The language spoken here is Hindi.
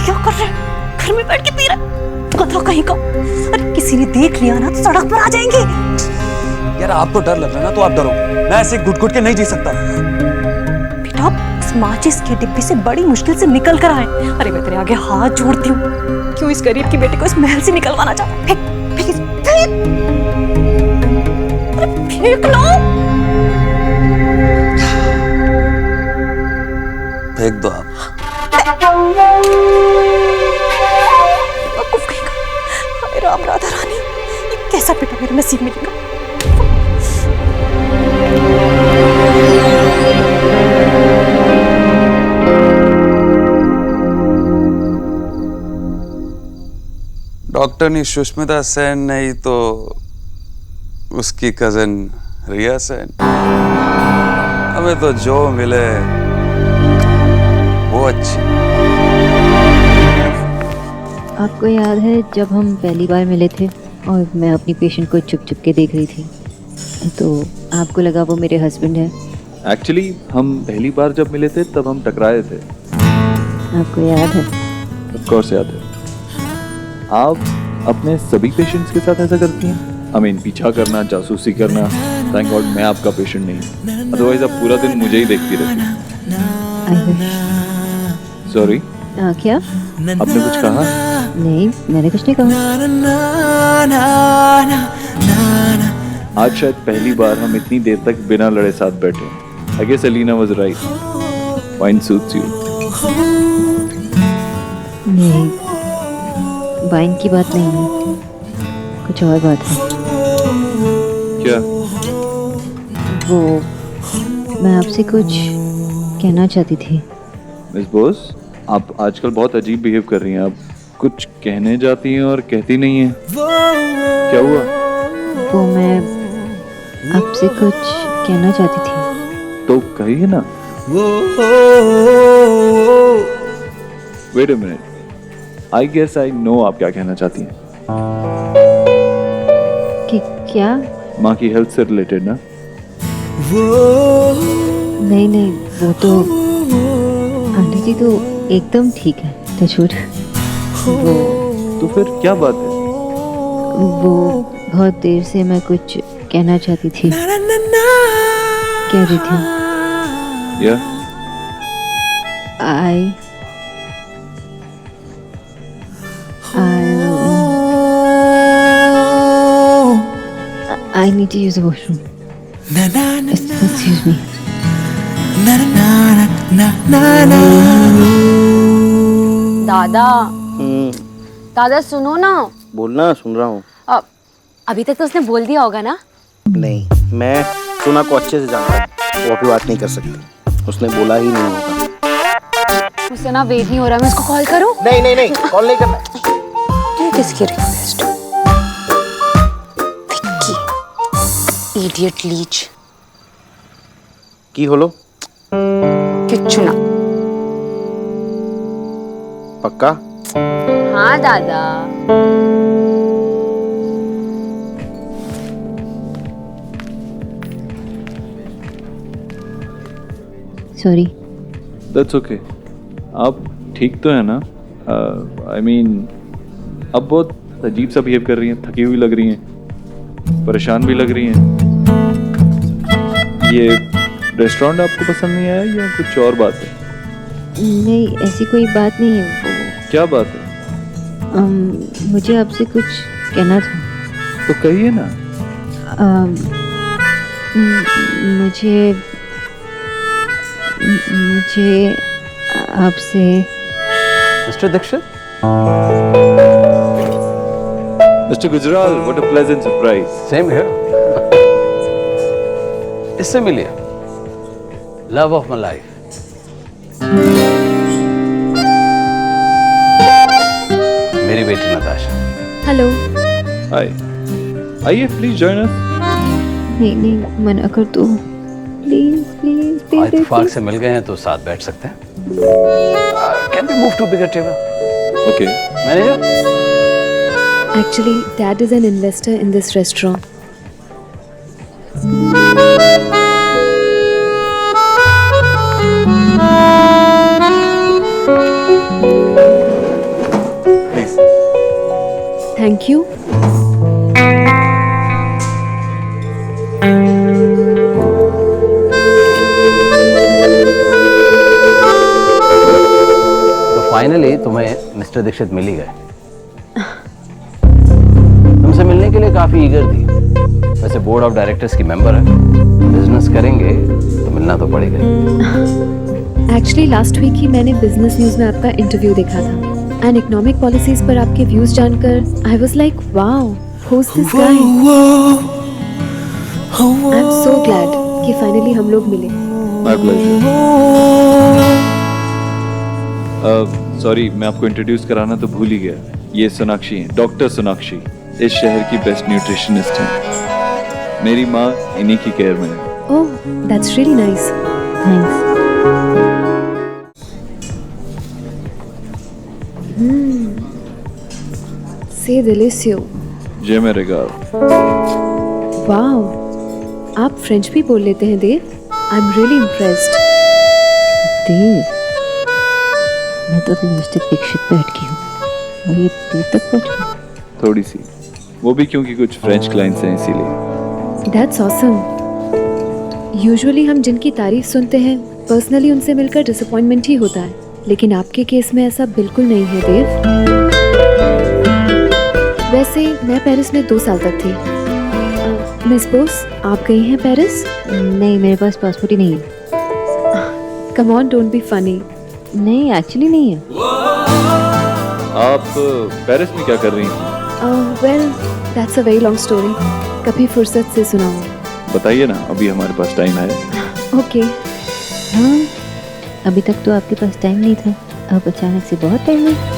क्या कर रहे हैं? घर में बैठ के पी रहे, गधा कहीं का। अरे किसी ने देख लिया ना तो सड़क पर आ जाएंगे। यार आपको डर लग रहा है ना तो आप डरो, मैं ऐसे घुट-घुट के नहीं जी सकता। बेटा इस माचिस के डिब्बे से बड़ी मुश्किल से निकल कर आए। अरे मैं तेरे आगे हाथ जोड़ती हूँ, क्यों इस गरीब की बेटी को इस महल से निकलवाना चाहता? फेंक फेंक फेंक, अरे फेंक लो। फेंक दो आप। हाय राम राधा रानी, ये कैसा बेटा मेरे नसीब में लिखा। डॉक्टर ने सुष्मिता सेन नहीं तो उसकी कजन रिया सेन, हमें तो जो मिले वो अच्छी। आपको याद है जब हम पहली बार मिले थे और मैं अपनी पेशेंट को चुप चुप के देख रही थी, तो आपको लगा वो मेरे हस्बैंड है? एक्चुअली हम पहली बार जब मिले थे तब हम टकराए थे। आपको याद है? ऑफ कोर्स याद है। आप अपने सभी पेशेंट्स के साथ ऐसा करती हैं? आई मीन पीछा करना, जासूसी करना। थैंक गॉड मैं आपका पेशेंट नहीं, अदरवाइज आप पूरा दिन मुझे ही देखती रहती। सॉरी क्या आपने कुछ कहा? नहीं मैंने कुछ नहीं कहा। आज शायद पहली बार हम इतनी देर तक बिना लड़े साथ बैठे। I guess Elina was right, wine suits you. नहीं वाइन की बात नहीं है, कुछ और बात है। क्या? वो मैं आपसे कुछ कहना चाहती थी। मिस बोस आप आजकल बहुत अजीब बिहेव कर रही हैं। आप कुछ कहने जाती हैं और कहती नहीं हैं। क्या हुआ? वो मैं आपसे कुछ कहना चाहती थी। तो कहिए ना। Wait a minute, I guess I know आप क्या कहना चाहती हैं। कि क्या? माँ की हेल्थ से रिलेटेड ना? नहीं नहीं वो तो आंटी जी तो एकदम ठीक है, टचवुड। वो तो फिर क्या बात है? वो बहुत देर से मैं कुछ कहना चाहती थी। कह रही थी या I need to use the washroom. Excuse me. दादा दादा सुनो ना। बोलना, सुन रहा हूँ। अभी तक तो उसने बोल दिया होगा ना? नहीं, मैं सुना को अच्छे से जानता हूँ, वो अभी बात नहीं कर सकती। उसने बोला ही नहीं होगा। मुझसे ना वेट नहीं हो रहा, मैं उसको कॉल करूँ? नहीं नहीं नहीं, कॉल नहीं करना। ये किसकी रिक्वेस्ट? Vicky, idiot Leach. की होलो? किच्चू ना। पक्का? हाँ दादा। सॉरी। That's okay. आप ठीक तो है ना? आई मीन अब बहुत अजीब सा बिहेव कर रही हैं, थकी हुई लग रही हैं, परेशान भी लग रही हैं। ये रेस्टोरेंट आपको पसंद नहीं आया या कुछ और बात है? नहीं ऐसी कोई बात नहीं है। वो क्या बात है? मुझे आपसे कुछ कहना था। तो कहिए ना। मुझे आपसे। Mister Dikshit? Mr. Gujral, what a pleasant surprise. Same here. इससे मिलिए, love of my life. मेरी बेटी नताशा। हेलो। Hi. आइए प्लीज जॉइन अस। नहीं नहीं मना कर दो प्लीज प्लीज प्लीज। आज इत्तेफाक से मिल गए हैं तो साथ बैठ सकते हैं। Can we move to bigger table? Okay. Manager? Actually, Dad is an investor in this restaurant. Thank you. तो फाइनली तुम्हें मिस्टर दीक्षित मिल ही गए। तुमसे मिलने के लिए काफी ईगर थी। वैसे बोर्ड ऑफ डायरेक्टर्स की मेंबर है, बिजनेस करेंगे तो मिलना तो पड़ेगा ही। एक्चुअली लास्ट वीक ही मैंने बिजनेस न्यूज़ में आपका इंटरव्यू देखा था एंड इकोनॉमिक पॉलिसीज पर आपके व्यूज जानकर I was like wow, who is this guy? I am so glad कि फाइनली हम लोग मिले। My pleasure. सॉरी, मैं आपको इंट्रोड्यूस कराना तो भूल ही गया। ये सोनाक्षी हैं, डॉक्टर सोनाक्षी, इस शहर की बेस्ट न्यूट्रिशनिस्ट हैं। मेरी माँ इन्हीं की केयर में है। ओह, दैट्स रियली नाइस। थैंक्स। से डिलीशियो। जे मेरे गाल। वाओ, आप फ्रेंच भी बोल लेते हैं Dev. I am really impressed. Dev, मैं तो अभी मिस्टर दीक्षित पे अटकी हूँ और ये दूर तक पहुँच गई। थोड़ी सी, वो भी क्योंकि कुछ फ्रेंच क्लाइंट्स हैं इसीलिए। That's awesome. यूजुअली हम जिनकी तारीफ सुनते हैं पर्सनली उनसे मिलकर डिसअपॉइंटमेंट ही होता है, लेकिन आपके केस में ऐसा बिल्कुल नहीं है देव। वैसे मैं पेरिस में 2 साल तक थी। मिस बोस, आप गई हैं पेरिस? नहीं, मेरे पास पासपोर्ट ही नहीं है। Come on, don't be funny. नहीं, एक्चुअली नहीं है। आप पेरिस में क्या कर रही हैं? Well, that's a very long story. कभी फुर्सत से सुनाऊंगी। बताइए ना, अभी हमारे पास टाइम है। ओके। हाँ, अभी तक तो आपके पास टाइम नहीं था, अब अचानक से बहुत टाइम है।